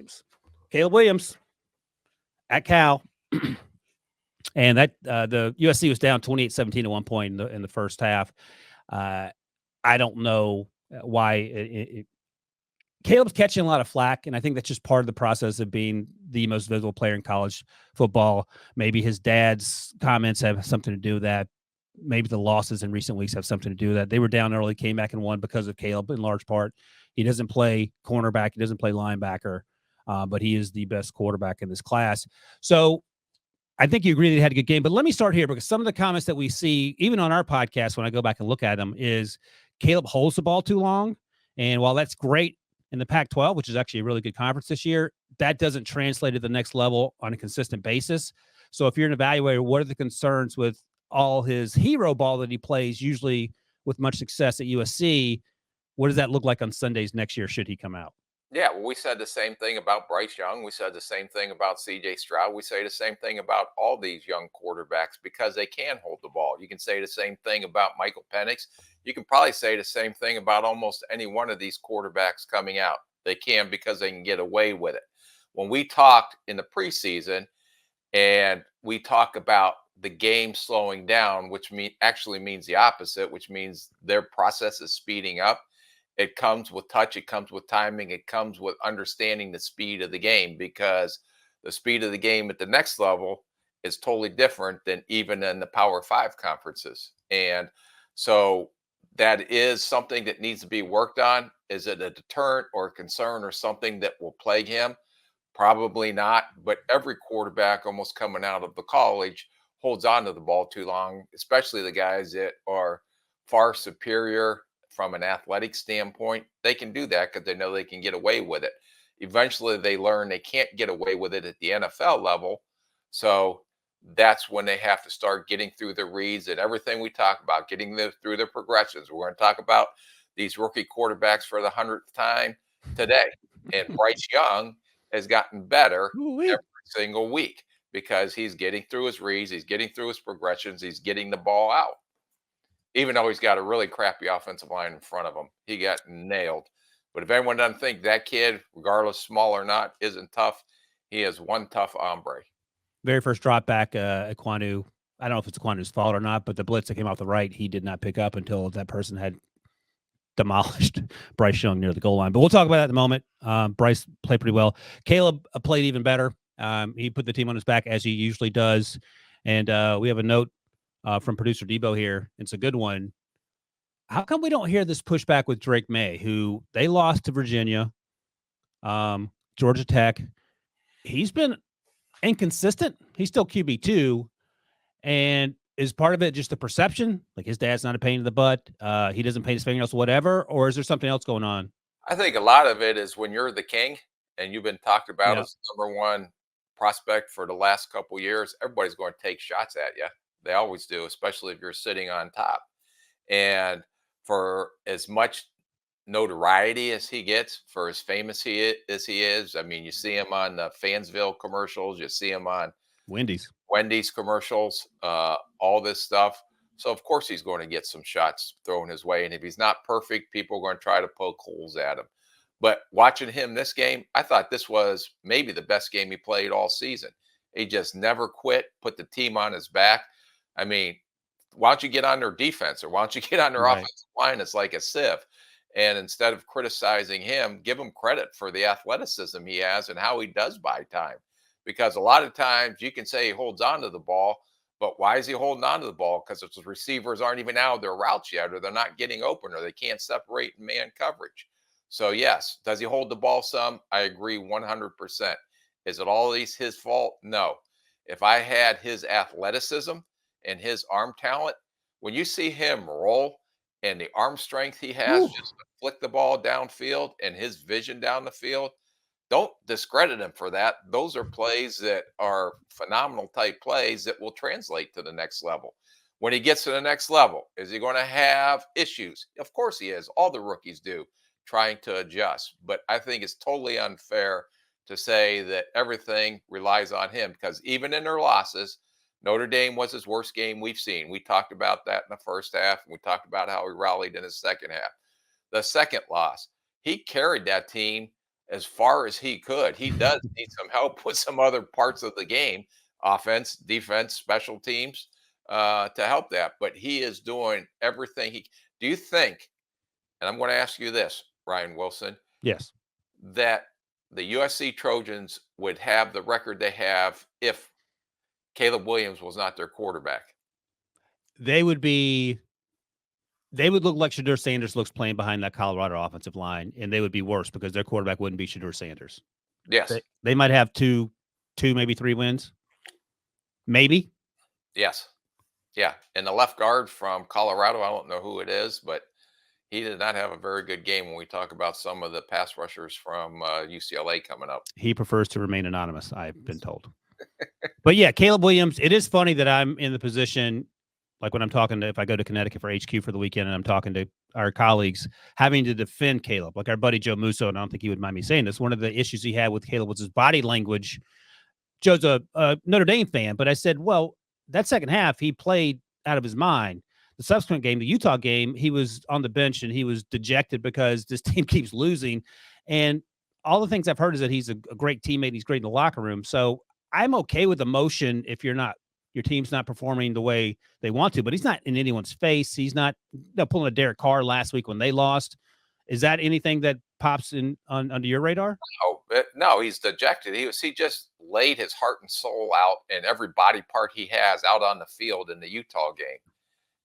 Williams. Caleb Williams at Cal. And that the USC was down 28-17 at one point in the first half. I don't know why Caleb's catching a lot of flack, and I think that's just part of the process of being the most visible player in college football. Maybe his dad's comments have something to do with that. Maybe the losses in recent weeks have something to do with that. They were down early, came back and won because of Caleb in large part. He doesn't play cornerback. He doesn't play linebacker, but he is the best quarterback in this class. So I think you agree that he had a good game, but let me start here because some of the comments that we see, even on our podcast, when I go back and look at them, is Caleb holds the ball too long. And while that's great in the Pac-12, which is actually a really good conference this year, that doesn't translate to the next level on a consistent basis. So if you're an evaluator, what are the concerns with all his hero ball that he plays, usually with much success at USC? What does that look like on Sundays next year should he come out? Yeah, well, we said the same thing about Bryce Young. We said the same thing about CJ Stroud. We say the same thing about all these young quarterbacks because they can hold the ball. You can say the same thing about Michael Penix. You can probably say the same thing about almost any one of these quarterbacks coming out. They can because they can get away with it. When we talked in the preseason and we talk about the game slowing down, which actually means the opposite, which means their process is speeding up. It comes with touch. It comes with timing. It comes with understanding the speed of the game because the speed of the game at the next level is totally different than even in the Power Five conferences. And so that is something that needs to be worked on. Is it a deterrent or a concern or something that will plague him? Probably not. But every quarterback almost coming out of the college holds on to the ball too long, especially the guys that are far superior from an athletic standpoint. They can do that because they know they can get away with it. Eventually, they learn they can't get away with it at the NFL level. So that's when they have to start getting through the reads and everything we talk about, getting them through the progressions. We're going to talk about these rookie quarterbacks for the 100th time today. And Bryce Young has gotten better Ooh-wee. every single week because he's getting through his reads, he's getting through his progressions, he's getting the ball out. Even though he's got a really crappy offensive line in front of him, he got nailed. But if anyone doesn't think that kid, regardless small or not, isn't tough, he is one tough hombre. Very first drop back, Ekwonu. I don't know if it's Ekwonu's fault or not, but the blitz that came off the right, he did not pick up until that person had demolished Bryce Young near the goal line. But we'll talk about that in a moment. Bryce played pretty well. Caleb played even better. He put the team on his back as he usually does. And we have a note from producer Debo here. It's a good one. How come we don't hear this pushback with Drake May, who they lost to Virginia, Georgia Tech? He's been inconsistent. He's still QB2. And is part of it just the perception? Like his dad's not a pain in the butt. He doesn't paint his fingernails, whatever. Or is there something else going on? I think a lot of it is when you're the king and you've been talked about as number one prospect for the last couple years, everybody's going to take shots at you. They always do, especially if you're sitting on top. And for as much notoriety as he gets, for as famous as he is, I mean, you see him on the Fansville commercials, you see him on Wendy's commercials, all this stuff. So of course he's going to get some shots thrown his way. And if he's not perfect, people are going to try to poke holes at him. But watching him this game, I thought this was maybe the best game he played all season. He just never quit, put the team on his back. I mean, why don't you get on their defense or why don't you get on their offensive line? It's like a sieve. And instead of criticizing him, give him credit for the athleticism he has and how he does buy time. Because a lot of times you can say he holds on to the ball, but why is he holding on to the ball? Because his receivers aren't even out of their routes yet, or they're not getting open, or they can't separate in man coverage. So yes, does he hold the ball some? I agree 100%. Is it always his fault? No. If I had his athleticism and his arm talent, when you see him roll and the arm strength he has just to flick the ball downfield and his vision down the field, don't discredit him for that. Those are plays that are phenomenal type plays that will translate to the next level. When he gets to the next level, is he going to have issues? Of course he is. All the rookies do, trying to adjust. But I think it's totally unfair to say that everything relies on him because even in their losses, Notre Dame was his worst game we've seen. We talked about that in the first half, and we talked about how he rallied in his second half. The second loss, he carried that team as far as he could. He does need some help with some other parts of the game, offense, defense, special teams, to help that. But he is doing everything he. Do you think? And I'm going to ask you this, Ryan Wilson, Yes. that the USC Trojans would have the record they have if Caleb Williams was not their quarterback? They would look like Shadur Sanders looks playing behind that Colorado offensive line, and they would be worse because their quarterback wouldn't be Shadur Sanders. Yes. They might have two, maybe 3 wins. Maybe. Yes. Yeah. And the left guard from Colorado, I don't know who it is, but he did not have a very good game when we talk about some of the pass rushers from UCLA coming up. He prefers to remain anonymous, I've been told. But yeah, Caleb Williams, it is funny that I'm in the position, like when I'm talking to, if I go to Connecticut for HQ for the weekend and I'm talking to our colleagues, having to defend Caleb, like our buddy Joe Musso, and I don't think he would mind me saying this, one of the issues he had with Caleb was his body language. Joe's a Notre Dame fan, but I said, well, that second half, he played out of his mind. The subsequent game, the Utah game, he was on the bench and he was dejected because this team keeps losing. And all the things I've heard is that he's a great teammate. He's great in the locker room. So I'm okay with emotion if your team's not performing the way they want to, but he's not in anyone's face. He's not pulling a Derek Carr last week when they lost. Is that anything that pops in under your radar? No, he's dejected. He just laid his heart and soul out and every body part he has out on the field in the Utah game.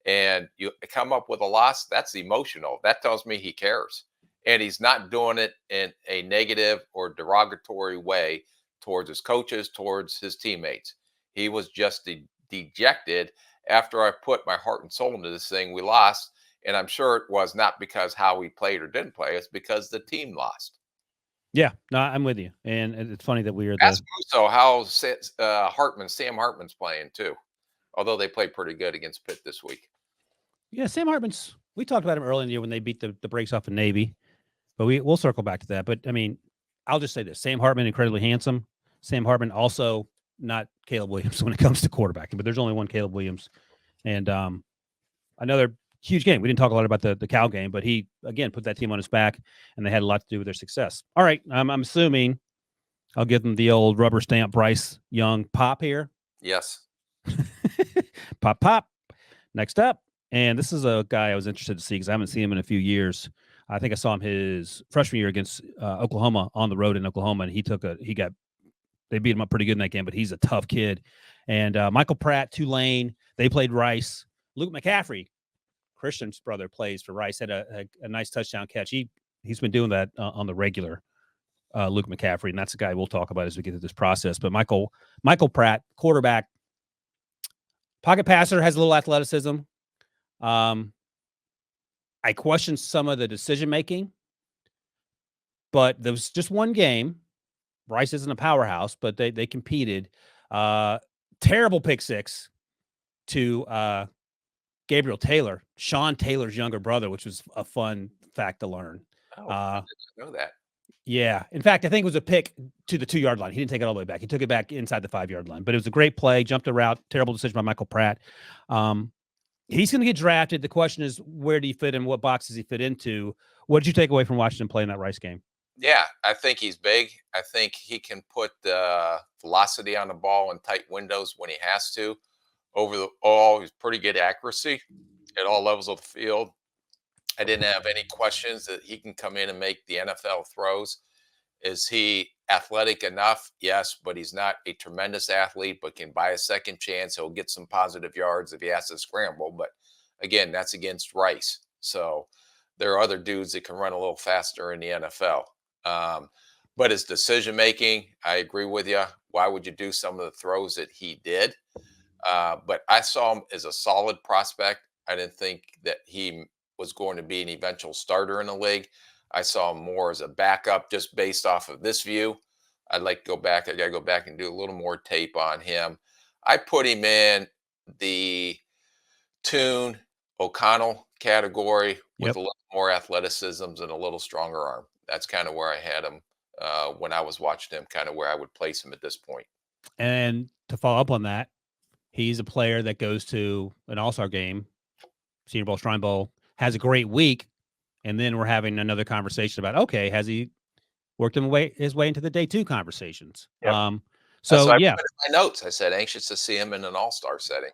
And you come up with a loss, that's emotional. That tells me he cares. And he's not doing it in a negative or derogatory way towards his coaches, towards his teammates. He was just dejected after I put my heart and soul into this thing. We lost. And I'm sure it was not because how we played or didn't play. It's because the team lost. Yeah, no, I'm with you. And it's funny that we are Ask Musso how Sam Hartman's playing too. Although they played pretty good against Pitt this week. Yeah, Sam Hartman's. We talked about him early in the year when they beat the brakes off of Navy, but we'll circle back to that. But I mean, I'll just say this: Sam Hartman, incredibly handsome. Sam Hartman also not Caleb Williams when it comes to quarterbacking, but there's only one Caleb Williams, and another huge game. We didn't talk a lot about the Cal game, but he again put that team on his back, and they had a lot to do with their success. All right, I'm assuming I'll give them the old rubber stamp Bryce Young pop here. Yes. Pop. Next up. And this is a guy I was interested to see because I haven't seen him in a few years. I think I saw him his freshman year against Oklahoma on the road in Oklahoma, and they beat him up pretty good in that game, but he's a tough kid. And Michael Pratt, Tulane, they played Rice. Luke McCaffrey, Christian's brother, plays for Rice, had a nice touchdown catch. He's been doing that on the regular, Luke McCaffrey, and that's a guy we'll talk about as we get through this process. But Michael Pratt, quarterback, pocket passer, has a little athleticism. I questioned some of the decision making, but there was just one game. Rice isn't a powerhouse, but they competed. Terrible pick six to Gabriel Taylor, Sean Taylor's younger brother, which was a fun fact to learn. I didn't know that. Yeah. In fact, I think it was a pick to the 2-yard line. He didn't take it all the way back. He took it back inside the 5-yard line, but it was a great play, jumped a route, terrible decision by Michael Pratt. He's going to get drafted. The question is, where do you fit in? What box does he fit into? What did you take away from watching him play in that Rice game? Yeah, I think he's big. I think he can put velocity on the ball in tight windows when he has to. He's pretty good accuracy at all levels of the field. I didn't have any questions that he can come in and make the NFL throws. Is he athletic enough? Yes, but he's not a tremendous athlete, but can buy a second chance. He'll get some positive yards if he has to scramble. But again, that's against Rice. So there are other dudes that can run a little faster in the NFL. But his decision making, I agree with you. Why would you do some of the throws that he did? But I saw him as a solid prospect. I didn't think that he was going to be an eventual starter in the league. I saw him more as a backup just based off of this view. I'd like to go back. I got to go back and do a little more tape on him. I put him in the Tune O'Connell category with a little more athleticism and a little stronger arm. That's kind of where I had him when I was watching him, kind of where I would place him at this point. And to follow up on that, he's a player that goes to an all-star game, Senior Bowl, Shrine Bowl, has a great week, and then we're having another conversation about, okay, has he worked his way into the day 2 conversations. Yep. So I yeah, put in my notes. I said anxious to see him in an all-star setting.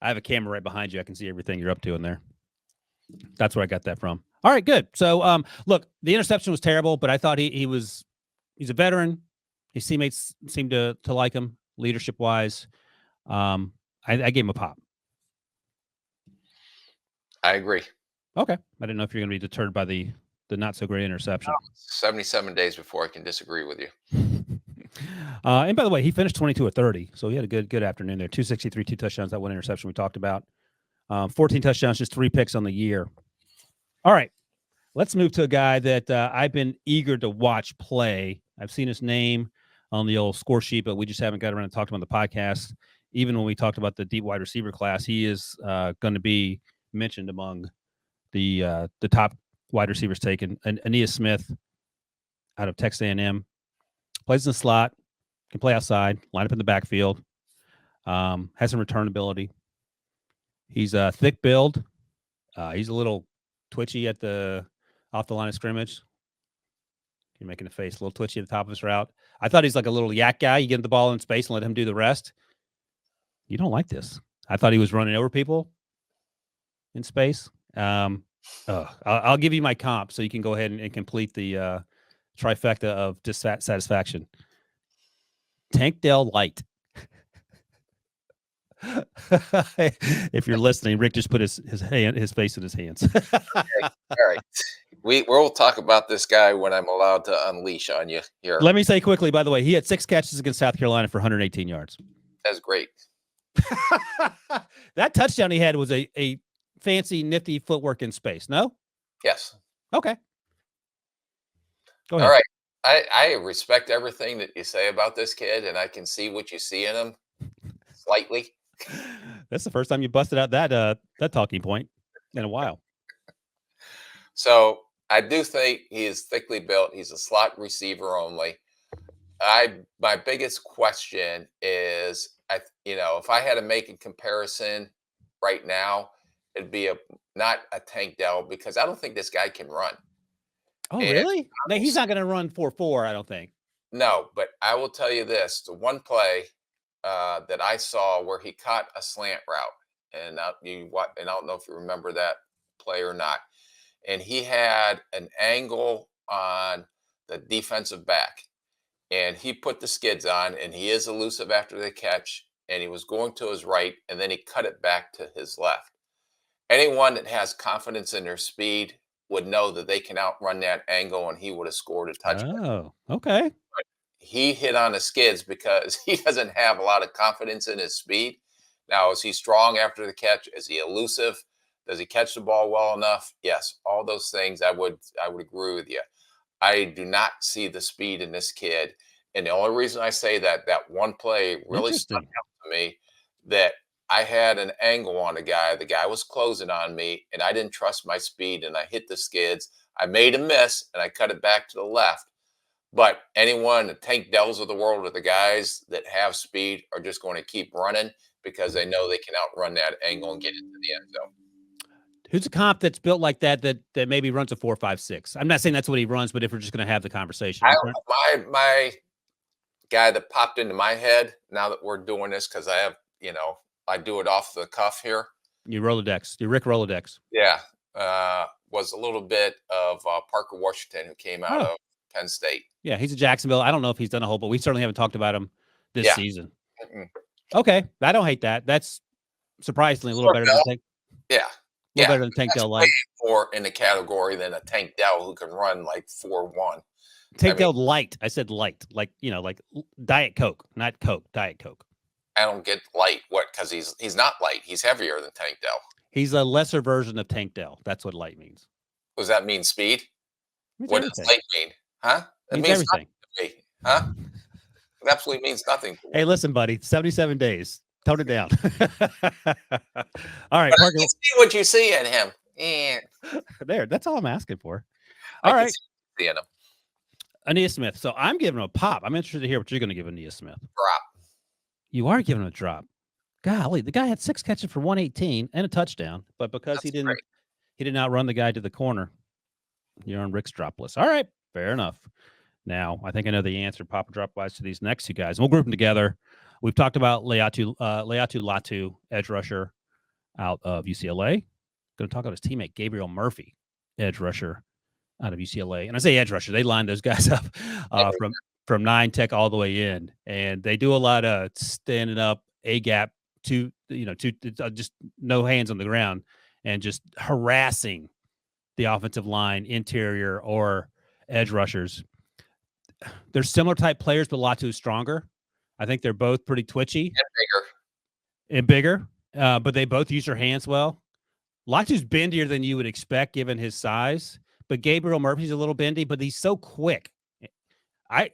I have a camera right behind you. I can see everything you're up to in there. That's where I got that from. All right, good. So, look, the interception was terrible, but I thought he's a veteran. His teammates seemed to like him leadership wise. I gave him a pop. I agree. Okay, I didn't know if you're going to be deterred by the not so great interception. 77 days before I can disagree with you. And by the way, he finished 22 of 30, so he had a good afternoon there. 263, 2 touchdowns, that one interception we talked about. 14 touchdowns, just 3 picks on the year. All right, let's move to a guy that I've been eager to watch play. I've seen his name on the old score sheet, but we just haven't got around to talk to him on the podcast. Even when we talked about the deep wide receiver class, he is going to be mentioned among the top wide receivers taken. Aeneas Smith out of Texas A&M plays in the slot, can play outside, line up in the backfield, has some return ability. He's a thick build. He's a little twitchy off the line of scrimmage. You're making a face, a little twitchy at the top of his route. I thought he's like a little yak guy. You get the ball in space and let him do the rest. You don't like this. I thought he was running over people in space. I'll give you my comp so you can go ahead and complete the trifecta of dissatisfaction. Tank Dell Light. If you're listening, Rick just put his face in his hands. Okay. All right. We'll talk about this guy when I'm allowed to unleash on you here. Let me say quickly, by the way, he had 6 catches against South Carolina for 118 yards. That's great. That touchdown he had was a fancy, nifty footwork in space. No? Yes. Okay. Go ahead. All right. I respect everything that you say about this kid, and I can see what you see in him slightly. That's the first time you busted out that talking point in a while. So I do think he is thickly built. He's a slot receiver only. My biggest question is, if I had to make a comparison right now, it'd be not a Tank Dell, because I don't think this guy can run. Oh, really? No, he's not going to run 4.4, I don't think. No, but I will tell you this: the one play that I saw where he caught a slant route, and I don't know if you remember that play or not. And he had an angle on the defensive back, and he put the skids on, and he is elusive after the catch, and he was going to his right, and then he cut it back to his left. Anyone that has confidence in their speed would know that they can outrun that angle, and he would have scored a touchdown. Oh, okay. But he hit on the skids because he doesn't have a lot of confidence in his speed. Now, is he strong after the catch? Is he elusive? Does he catch the ball well enough? Yes, all those things I would agree with you. I do not see the speed in this kid. And the only reason I say that one play really stuck out to me, that I had an angle on the guy was closing on me, and I didn't trust my speed, and I hit the skids. I made a miss, and I cut it back to the left. But anyone, the Tank Dells of the world, or the guys that have speed, are just going to keep running because they know they can outrun that angle and get into the end zone. Who's a comp that's built like that maybe runs a 4.56? I'm not saying that's what he runs, but if we're just going to have the conversation. My guy that popped into my head now that we're doing this, because I have, I do it off the cuff here. You Rick Rolodex. Yeah. Was a little bit of Parker Washington, who came out of Penn State. Yeah, he's a Jacksonville. I don't know if he's done a whole, but we certainly haven't talked about him this season. Okay, I don't hate that. That's surprisingly a little better than Tank. Yeah. A little better than Tank Dell Light. More in the category than a Tank Dell who can run like 4.1. Tank Dell Light. I said light, like Diet Coke, not Coke. Diet Coke. I don't get light. What? Because he's not light. He's heavier than Tank Dell. He's a lesser version of Tank Dell. That's what light means. Does that mean speed? What does light mean? Huh? It means everything. Nothing to me. Huh? It absolutely means nothing. Hey, listen, buddy. 77 days. Tone it down. All right, Parker. You see what you see in him. There. That's all I'm asking for. All right. See in him. Aeneas Smith. So I'm giving him a pop. I'm interested to hear what you're going to give Aeneas Smith. Drop. You are giving him a drop. Golly, the guy had 6 catches for 118 and a touchdown, but because he did not run the guy to the corner, you're on Rick's drop list. All right, fair enough. Now, I think I know the answer, Papa drop wise, to these next two guys. And we'll group them together. We've talked about Leatu Latu, edge rusher out of UCLA. Going to talk about his teammate, Gabriel Murphy, edge rusher out of UCLA. And I say edge rusher, they line those guys up from 9 tech all the way in. And they do a lot of standing up, A gap, just no hands on the ground and just harassing the offensive line, interior, or edge rushers. They're similar type players, but Latu is stronger. I think they're both pretty twitchy and bigger, but they both use their hands well. Latu's bendier than you would expect given his size, but Gabriel Murphy's a little bendy, but he's so quick. Here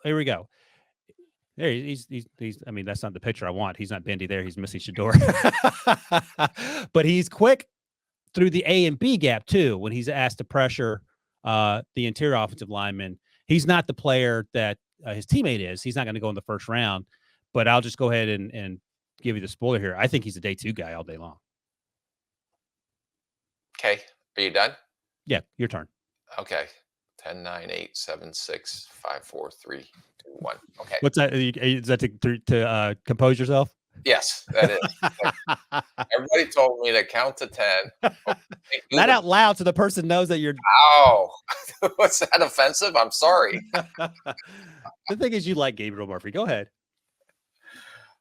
we go. There he's. I mean, that's not the picture I want. He's not bendy there. He's missing Shador, but he's quick through the A and B gap too. When he's asked to pressure the interior offensive lineman, he's not the player that his teammate is. He's not going to go in the first round. But I'll just go ahead and give you the spoiler here. I think he's a day 2 guy all day long. Okay, are you done? Yeah, your turn. Okay. 10, 9, 8, 7, 6, 5, 4, 3, 2, 1. Okay. What's that? Is that to compose yourself? Yes, that is. Everybody told me to count to 10. Not out loud so the person knows that you're. Oh, was that offensive? I'm sorry. The thing is, you like Gabriel Murphy. Go ahead.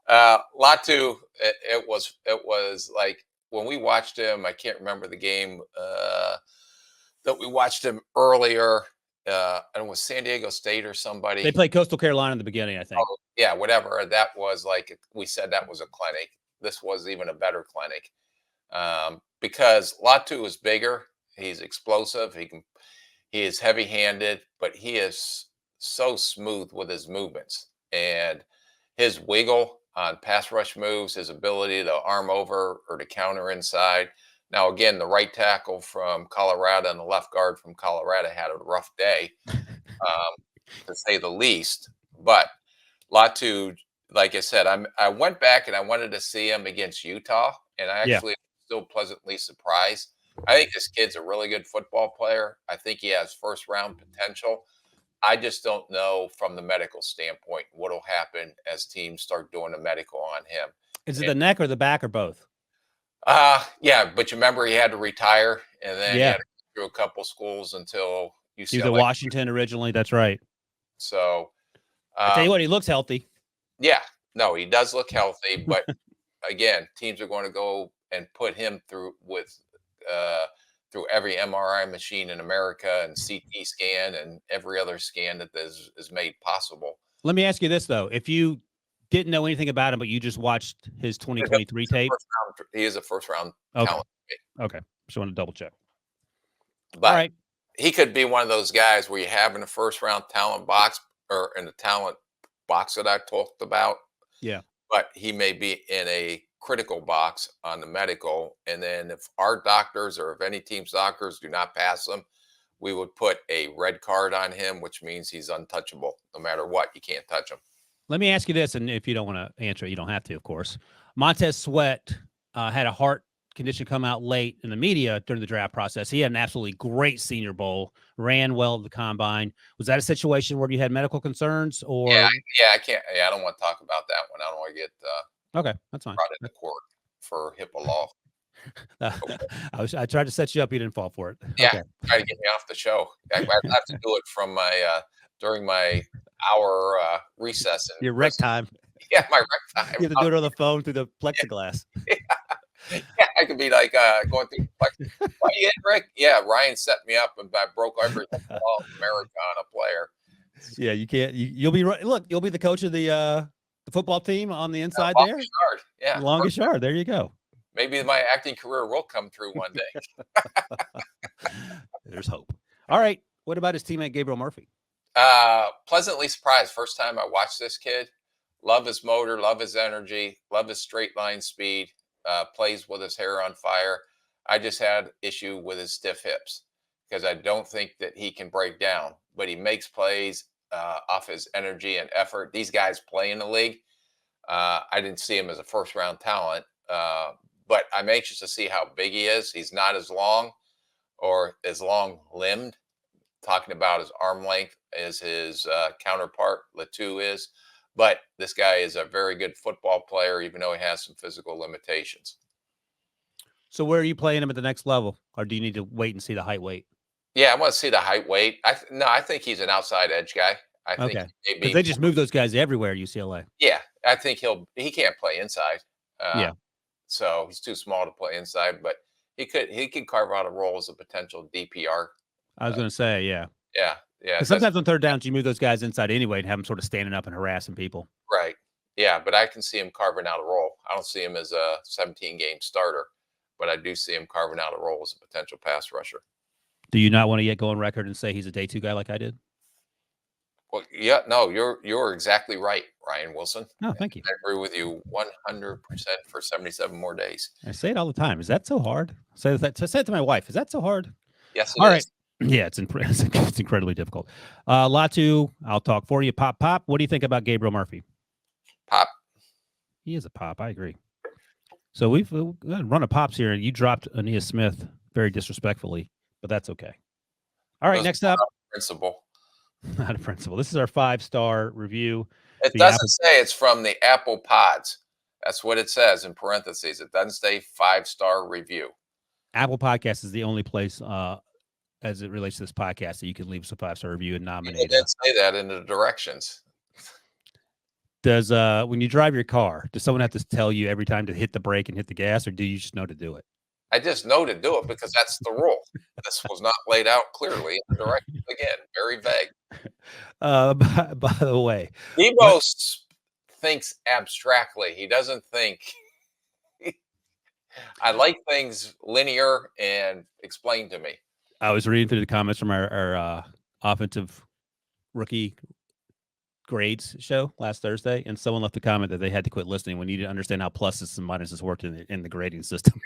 Latu, it was like when we watched him, I can't remember the game that we watched him earlier. And it was San Diego State or somebody. They played Coastal Carolina in the beginning, I think. Oh, yeah, whatever. That was like, we said that was a clinic. This was even a better clinic. Because Latu is bigger. He's explosive. He is heavy-handed, but he is so smooth with his movements. And his wiggle on pass rush moves, his ability to arm over or to counter inside. Now, again, the right tackle from Colorado and the left guard from Colorado had a rough day, to say the least. But Latu, like I said, I went back and I wanted to see him against Utah, and I actually still pleasantly surprised. I think this kid's a really good football player. I think he has first-round potential. I just don't know from the medical standpoint what will happen as teams start doing a medical on him. Is it the neck or the back or both? Yeah, but you remember he had to retire, and then he had to go through a couple schools until UCLA. He was at Washington originally. That's right. So I tell you what, he looks healthy. Yeah, no, he does look healthy, but again, teams are going to go and put him through every MRI machine in America and CT scan and every other scan that is made possible. Let me ask you this though: if you didn't know anything about him, but you just watched his 2023 tape, he is a first-round talent. Okay, just want to double check. But all right, he could be one of those guys where you have in the first-round talent box or in the talent box that I talked about. Yeah, but he may be in a critical box on the medical, and then if our doctors or if any team's doctors do not pass him, we would put a red card on him, which means he's untouchable. No matter what, you can't touch him. Let me ask you this, and if you don't want to answer it, you don't have to, of course. Montez Sweat had a heart condition come out late in the media during the draft process. He had an absolutely great Senior Bowl, ran well at the combine. Was that a situation where you had medical concerns, or? Yeah, I can't. Yeah, I don't want to talk about that one. I don't want to get okay, that's fine. Brought into court for HIPAA law. I tried to set you up. You didn't fall for it. Yeah, okay. Try to get me off the show. I have to do it from my during my hour recess. Your rec time. Yeah, my rec time. You have to do it on the phone through the plexiglass. Yeah, I could be like going through the plexiglass. Why you hit Rick? Yeah, Ryan set me up and I broke everything. Americana player. Yeah, you can't. You'll be right. Look, you'll be the coach of the football team on the inside there. Longest yard. Yeah, longest yard. There you go. Maybe my acting career will come through one day. There's hope. All right. What about his teammate Gabriel Murphy? Pleasantly surprised. First time I watched this kid. Love his motor, love his energy, love his straight line speed, plays with his hair on fire. I just had issue with his stiff hips because I don't think that he can break down, but he makes plays off his energy and effort. These guys play in the league. I didn't see him as a first round talent, but I'm anxious to see how big he is. He's not as long or as long limbed talking about his arm length as his counterpart, Latu is. But this guy is a very good football player, even though he has some physical limitations. So where are you playing him at the next level, or do you need to wait and see the height weight? Yeah, I want to see the height weight. No, I think he's an outside edge guy. I think Okay, he may because be they just move those guys everywhere at UCLA. yeah, I think he can't play inside. Uh, Yeah, so he's too small to play inside, but he could carve out a role as a potential DPR. I was going to say, yeah, Yeah, yeah, because that's sometimes on third downs you move those guys inside anyway and have them sort of standing up and harassing people. right. Yeah, but I can see him carving out a role. I don't see him as a 17-game starter, but I do see him carving out a role as a potential pass rusher. Do you not want to yet go on record and say he's a day two guy like I did? Well, yeah, no, you're exactly right, Ryan Wilson. No, thank you. I agree with you 100% for 77 more days. I say it all the time. Is that so hard? Say that. Say it to my wife. Is that so hard? Yes, it All is. right. Yeah, it's incredibly difficult. Latu, I'll talk for you. Pop. What do you think about Gabriel Murphy? Pop. He is a pop. I agree. So we've run a pops here, and you dropped Ania Smith very disrespectfully, but that's okay. All right, next up, Principal. not a principal. This is our 5-star review. It doesn't say it's from the Apple Pods. That's what it says in parentheses. It doesn't say 5-star review. Apple Podcast is the only place, as it relates to this podcast, that you can leave us a 5-star review and nominate. It didn't say that in the directions. Does when you drive your car, does someone have to tell you every time to hit the brake and hit the gas, or do you just know to do it? I just know to do it because that's the rule. This was not laid out clearly in the directions. Again, very vague. By the way, Debo thinks abstractly. He doesn't think. I like things linear and explained to me. I was reading through the comments from our offensive rookie grades show last Thursday, and someone left a comment that they had to quit listening. We need to understand how pluses and minuses worked in the grading system.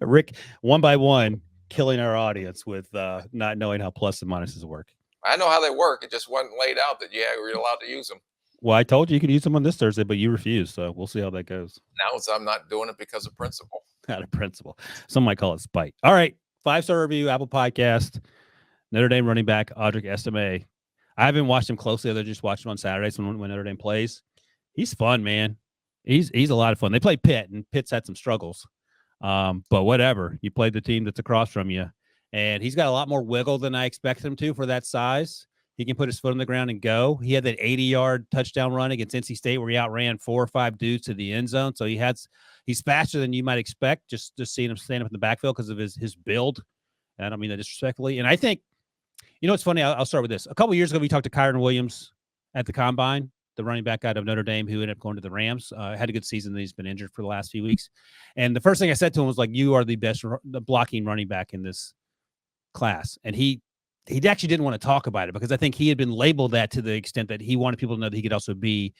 Rick, one by one, killing our audience with not knowing how plus and minuses work. I know how they work. It just wasn't laid out that we're allowed to use them. Well, I told you could use them on this Thursday, but you refused. So we'll see how that goes. Now I'm not doing it because of principle. Not a principle. Some might call it spite. All right. 5-star review, Apple Podcast, Notre Dame running back, Audric Estime. I haven't watched him closely. I just watched him on Saturdays when Notre Dame plays. He's fun, man. He's a lot of fun. They play Pitt, and Pitt's had some struggles. But whatever. You played the team that's across from you. And he's got a lot more wiggle than I expected him to for that size. He can put his foot on the ground and go. He had that 80-yard touchdown run against NC State where he outran 4 or 5 dudes to the end zone. So he's faster than you might expect, just seeing him stand up in the backfield because of his build. And I don't mean that disrespectfully. And I think, it's funny. I'll start with this. A couple of years ago, we talked to Kyron Williams at the Combine, the running back out of Notre Dame who ended up going to the Rams. Had a good season. He's been injured for the last few weeks. And the first thing I said to him was like, you are the best blocking running back in this class. And he actually didn't want to talk about it because I think he had been labeled that to the extent that he wanted people to know that he could also be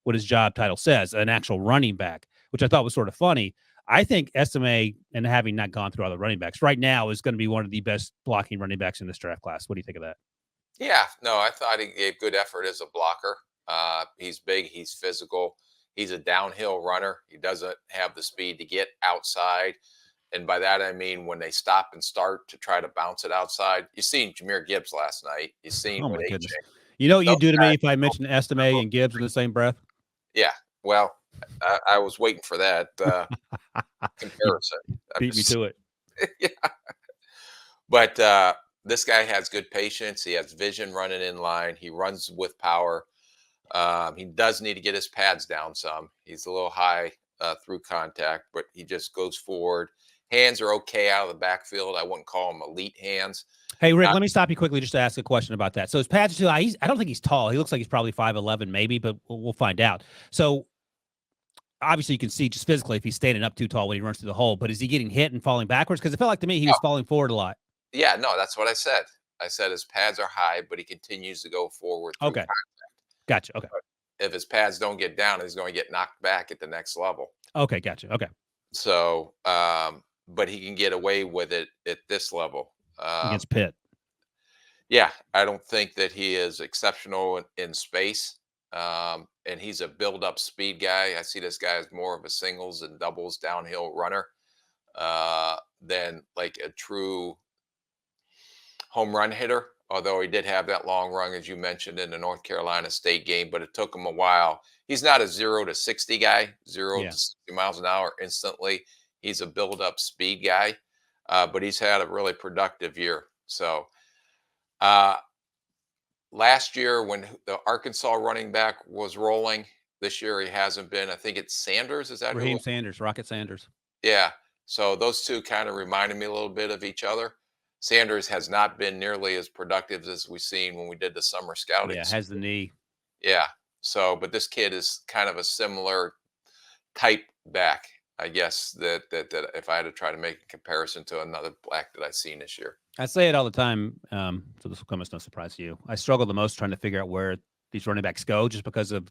what his job title says, an actual running back, which I thought was sort of funny. I think Estime, and having not gone through all the running backs right now, is going to be one of the best blocking running backs in this draft class. What do you think of that? Yeah, no, I thought he gave good effort as a blocker. He's big. He's physical. He's a downhill runner. He doesn't have the speed to get outside. And by that, I mean, when they stop and start to try to bounce it outside, you seen Jahmyr Gibbs last night. You seen Oh what my goodness. AJ. You know what you do to me if I mention Estime and Gibbs in the same breath? Yeah. Well, I was waiting for that comparison. Beat me to it. Yeah. But this guy has good patience. He has vision running in line. He runs with power. He does need to get his pads down some. He's a little high through contact, but he just goes forward. Hands are okay out of the backfield. I wouldn't call them elite hands. Hey, Rick, let me stop you quickly just to ask a question about that. So his pads are too high. I don't think he's tall. He looks like he's probably 5'11", maybe, but we'll find out. So obviously you can see just physically if he's standing up too tall when he runs through the hole, but is he getting hit and falling backwards? Because it felt like to me he was falling forward a lot. Yeah, no, that's what I said. I said his pads are high, but he continues to go forward. Okay. Contact. Gotcha. Okay. But if his pads don't get down, he's going to get knocked back at the next level. Okay. Gotcha. Okay. So, but he can get away with it at this level. Against Pitt. Yeah, I don't think that he is exceptional in space. And he's a build-up speed guy. I see this guy as more of a singles and doubles downhill runner than like a true home run hitter, although he did have that long run, as you mentioned, in the North Carolina State game, but it took him a while. He's not a 0 to 60 guy, 0 to Yeah. 60 miles an hour instantly. He's a build up speed guy, but he's had a really productive year. So, uh, last year when the Arkansas running back was rolling, this year he hasn't been. I think it's Sanders. Is that who? Raheem Sanders, Rocket Sanders. Yeah. So those two kind of reminded me a little bit of each other. Sanders has not been nearly as productive as we've seen when we did the summer scouting. Yeah, has the knee. Yeah. So, but this kid is kind of a similar type back, I guess. That if I had to try to make a comparison to another black that I've seen this year. I say it all the time, so this will come as no surprise to you. I struggle the most trying to figure out where these running backs go, just because of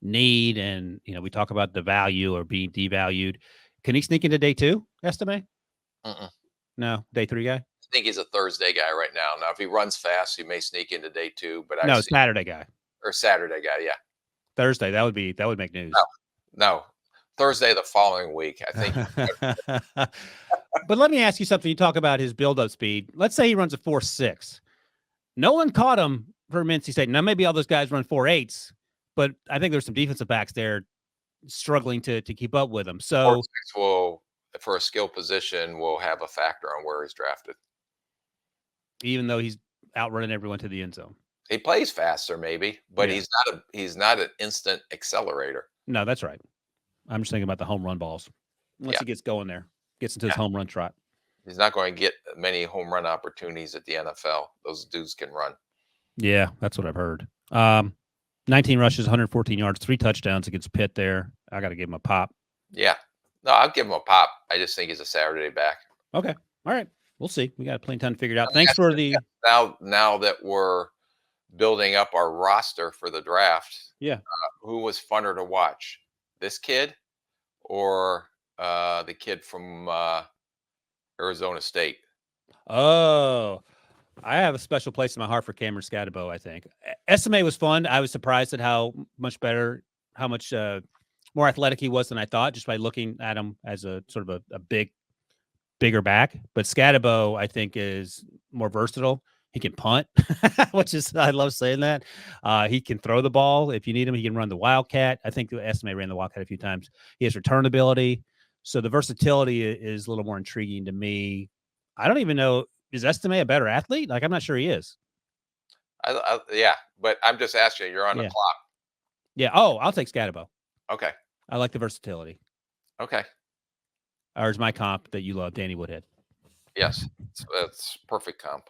need, and we talk about the value or being devalued. Can he sneak into day 2, Estime? Mm-mm. No, day 3 guy. I think he's a Thursday guy right now. Now, if he runs fast, he may sneak into day 2. But No, Saturday guy. Or Saturday guy, yeah. Thursday, that would make news. No, Thursday the following week. I think. But let me ask you something. You talk about his build-up speed. Let's say he runs a 4.6. No one caught him for Mincy State. Now, maybe all those guys run 4.8s, but I think there's some defensive backs there struggling to keep up with him. So 4.6 will, for a skill position, will have a factor on where he's drafted. Even though he's outrunning everyone to the end zone. He plays faster, maybe, but Yeah. he's not an instant accelerator. No, that's right. I'm just thinking about the home run balls. Once he gets going there, gets into his home run trot. He's not going to get many home run opportunities at the NFL. Those dudes can run. Yeah, that's what I've heard. 19 rushes, 114 yards, 3 touchdowns against Pitt there. I got to give him a pop. Yeah. No, I'll give him a pop. I just think he's a Saturday back. Okay. All right. We'll see. We got plenty of time to figure it out. Thanks for the now that we're building up our roster for the draft. Yeah. Who was funner to watch? This kid or the kid from Arizona State? Oh, I have a special place in my heart for Cameron Scatterbo, I think. Estime was fun. I was surprised at how much more athletic he was than I thought, just by looking at him as a sort of a bigger back. But Scatterbo, I think, is more versatile. He can punt, which is, I love saying that. He can throw the ball if you need him. He can run the Wildcat. I think the Estime ran the Wildcat a few times. He has return ability. So the versatility is a little more intriguing to me. I don't even know, is Estime a better athlete? Like, I'm not sure he is. Yeah, but I'm just asking you. You're on the clock. Yeah. Oh, I'll take Scatterbo. Okay. I like the versatility. Okay. Or is my comp that you love, Danny Woodhead? Yes, that's perfect comp.